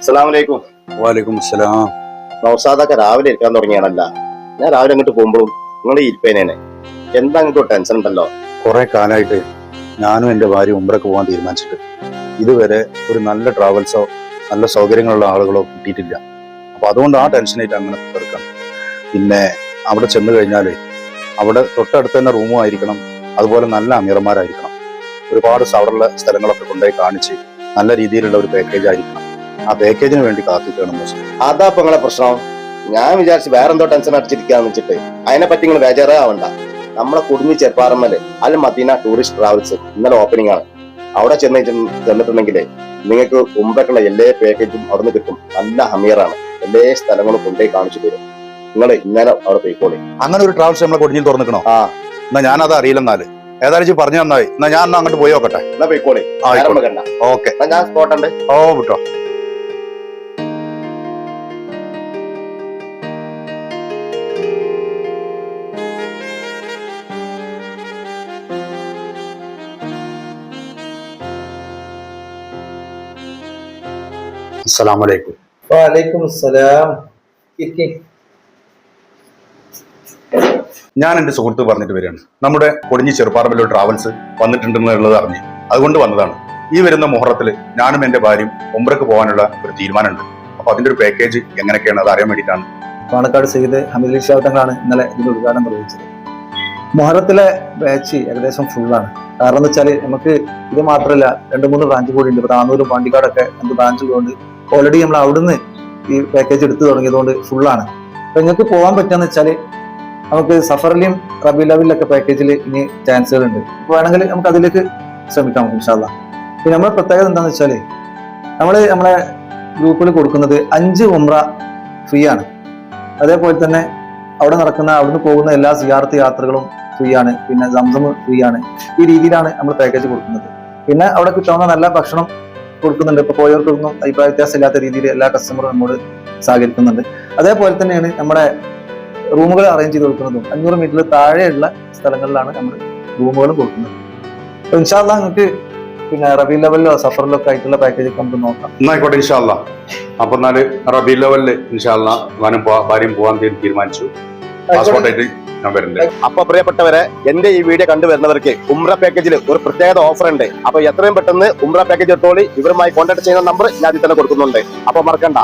അസ്സലാമലൈക്കും. വാലേക്കും അസ്സലാം. നൗസാദൊക്കെ രാവിലെ ഇരിക്കാൻ തുടങ്ങിയാണല്ല. ഞാൻ രാവിലെ അങ്ങോട്ട് പോകുമ്പോഴും നിങ്ങൾ ഇരിപ്പേനേനെ എന്താ അങ്ങോട്ട് ടെൻഷൻ ഉണ്ടല്ലോ? കുറെ കാലമായിട്ട് ഞാനും എൻ്റെ ഭാര്യ ഉംറയ്ക്ക് പോകാൻ തീരുമാനിച്ചിട്ട് ഇതുവരെ ഒരു നല്ല ട്രാവൽസോ നല്ല സൗകര്യങ്ങളുള്ള ആളുകളോ കിട്ടിയിട്ടില്ല. അപ്പൊ അതുകൊണ്ട് ആ ടെൻഷനായിട്ട് അങ്ങനെ തീർക്കണം. പിന്നെ അവിടെ ചെന്ന് കഴിഞ്ഞാൽ അവിടെ തൊട്ടടുത്ത് തന്നെ റൂമും ആയിരിക്കണം, അതുപോലെ നല്ല അമീർമാരായിരിക്കണം, ഒരുപാട് അവിടെയുള്ള സ്ഥലങ്ങളൊക്കെ കൊണ്ടുപോയി കാണിച്ച് നല്ല രീതിയിലുള്ള ഒരു പാക്കേജ് ആയിരിക്കണം. ആ പാക്കേജിന് വേണ്ടി കാത്തിക്കണം. അതാ ഇപ്പൊ നിങ്ങളെ പ്രശ്നം. ഞാൻ വിചാരിച്ച് വേറെന്തോ ടെൻഷൻ അടിച്ചിരിക്കാന്ന് വെച്ചിട്ട് അതിനെ പറ്റി നിങ്ങൾ ബേജാറേ ആവണ്ട. നമ്മളെ കുടുങ്ങി ചെറുപ്പാറമ്മല് അൽ മദീന ടൂറിസ്റ്റ് ട്രാവൽസ് ഇന്നലെ ഓപ്പണിംഗ് ആണ്. അവിടെ ചെന്നിട്ടുണ്ടെങ്കിലേ നിങ്ങൾക്ക് ഉംറക്കുള്ള എല്ലാ പാക്കേജും അവിടെ നിന്ന് കിട്ടും. നല്ല ഹമീറാണ്, എല്ലാ സ്ഥലങ്ങളും കൊണ്ടുപോയി കാണിച്ചു തരും. നിങ്ങൾ ഇന്നലെ അവിടെ പോയിക്കോളി. അങ്ങനെ ഒരു ട്രാവൽസ് നമ്മളെ കൊടിഞ്ഞിൽ തുറന്നിക്കണോ? ആ, എന്നാ ഞാനത് അറിയില്ലെന്നാല് ഏതായാലും പറഞ്ഞു തന്നായി. എന്നാ ഞാൻ അങ്ങോട്ട് പോയി നോക്കട്ടെ. എന്നാ പോയിക്കോളി. ഓക്കെ, ഞാൻ സ്പോട്ടുണ്ട്. ഓ വിട്ടോ. അസ്സലാമലൈക്കും. വലൈക്കും അസ്സലാം. ഞാൻ എന്റെ സുഹൃത്ത് പറഞ്ഞിട്ട് വരികയാണ്, നമ്മുടെ കൊടിഞ്ഞി ചെറുപ്പാറമ്പലൂർ ട്രാവൽസ് വന്നിട്ടുണ്ടെന്നുള്ളത് അറിഞ്ഞ് അതുകൊണ്ട് വന്നതാണ്. ഈ വരുന്ന മുഹറത്തിൽ ഞാനും എന്റെ ഭാര്യയും ഉംറയ്ക്ക് പോകാനുള്ള ഒരു തീരുമാനമുണ്ട്. അപ്പൊ അതിന്റെ ഒരു പാക്കേജ് എങ്ങനെയൊക്കെയാണ് അത് അറിയാൻ വേണ്ടിയിട്ടാണ്. പാണക്കാട് സയ്യിദ് ഹമീദ് ഷാ തങ്ങളാണ് ഇന്നലെ ഇതിന്റെ ഉദ്ഘാടനം നിർവഹിച്ചത്. മുഹറത്തിലെ ബാച്ച് ഏകദേശം ഫുള്ളാണ്. കാരണം എന്ന് വെച്ചാൽ നമുക്ക് ഇത് മാത്രമല്ല, 2-3 ബ്രാഞ്ച് കൂടി ഉണ്ട്. ഇപ്പൊ താന്നൂരും പാണ്ടിക്കാടൊക്കെ 2 ബ്രാഞ്ചുകളുണ്ട്. ഓൾറെഡി നമ്മൾ അവിടുന്ന് ഈ പാക്കേജ് എടുത്തു തുടങ്ങിയതുകൊണ്ട് ഫുള്ളാണ്. അപ്പൊ നിങ്ങൾക്ക് പോകാൻ പറ്റുകയെന്ന് വെച്ചാൽ നമുക്ക് സഫറിലും റബി ലെവലിലൊക്കെ പാക്കേജിൽ ഇനി ചാൻസുകൾ ഉണ്ട്. അപ്പൊ വേണമെങ്കിൽ നമുക്ക് അതിലേക്ക് ശ്രമിക്കാം ഇൻഷാ അല്ലാഹ്. പിന്നെ നമ്മുടെ പ്രത്യേകത എന്താണെന്ന് വെച്ചാൽ നമ്മളെ ഗ്രൂപ്പിൽ കൊടുക്കുന്നത് 5 ഉംറ ഫ്രീ ആണ്. അതേപോലെ തന്നെ അവിടുന്ന് പോകുന്ന എല്ലാ സിയാറത്ത് യാത്രകളും ഫ്രീ ആണ്. പിന്നെ സംസം ഫ്രീ ആണ്. ഈ രീതിയിലാണ് നമ്മൾ പാക്കേജ് കൊടുക്കുന്നത്. പിന്നെ അവിടെ കിട്ടാവുന്ന നല്ല ഭക്ഷണം കൊടുക്കുന്നുണ്ട്. ഇപ്പൊ പോയവർക്കൊന്നും അഭിപ്രായ വ്യത്യാസം ഇല്ലാത്ത രീതിയിൽ എല്ലാ കസ്റ്റമറും നമ്മോട് സഹകരിക്കുന്നുണ്ട്. അതേപോലെ തന്നെയാണ് നമ്മുടെ റൂമുകൾ അറേഞ്ച് ചെയ്ത് കൊടുക്കുന്നതും 500 മീറ്ററിൽ താഴെയുള്ള സ്ഥലങ്ങളിലാണ് നമ്മൾ റൂമുകളും കൊടുക്കുന്നത്. അപ്പൊ ഇൻഷാ അല്ലാഹ് നിങ്ങൾക്ക് പിന്നെ റബി ലെവലിലോ സഫറിലോ ഒക്കെ ആയിട്ടുള്ള പാക്കേജ് നമുക്ക് നോക്കാം. എന്നായിക്കോട്ടെ, ഇൻഷാ അല്ലാഹ്. അപ്പൊ എന്നാല് റബി ലെവലില് ഇൻഷാ അല്ലാഹ് ഞാനും ഭാര്യയും പോകാൻ തീരുമാനിച്ചു. പാസ്പോർട്ടായിട്ട് ഞാൻ വരുന്നുണ്ട്. അപ്പൊ പ്രിയപ്പെട്ടവരെ, എന്റെ ഈ വീഡിയോ കണ്ടുവരുന്നവർക്ക് ഉംറ പാക്കേജിൽ ഒരു പ്രത്യേകത ഓഫർ ഉണ്ട്. അപ്പൊ എത്രയും പെട്ടെന്ന് ഉംറ പാക്കേജ് എടുത്തോളി. ഇവരുമായി കോൺടാക്ട് ചെയ്യുന്ന നമ്പർ ഞാൻ ഇതിൽ തന്നെ കൊടുക്കുന്നുണ്ട്. അപ്പൊ മറക്കണ്ട.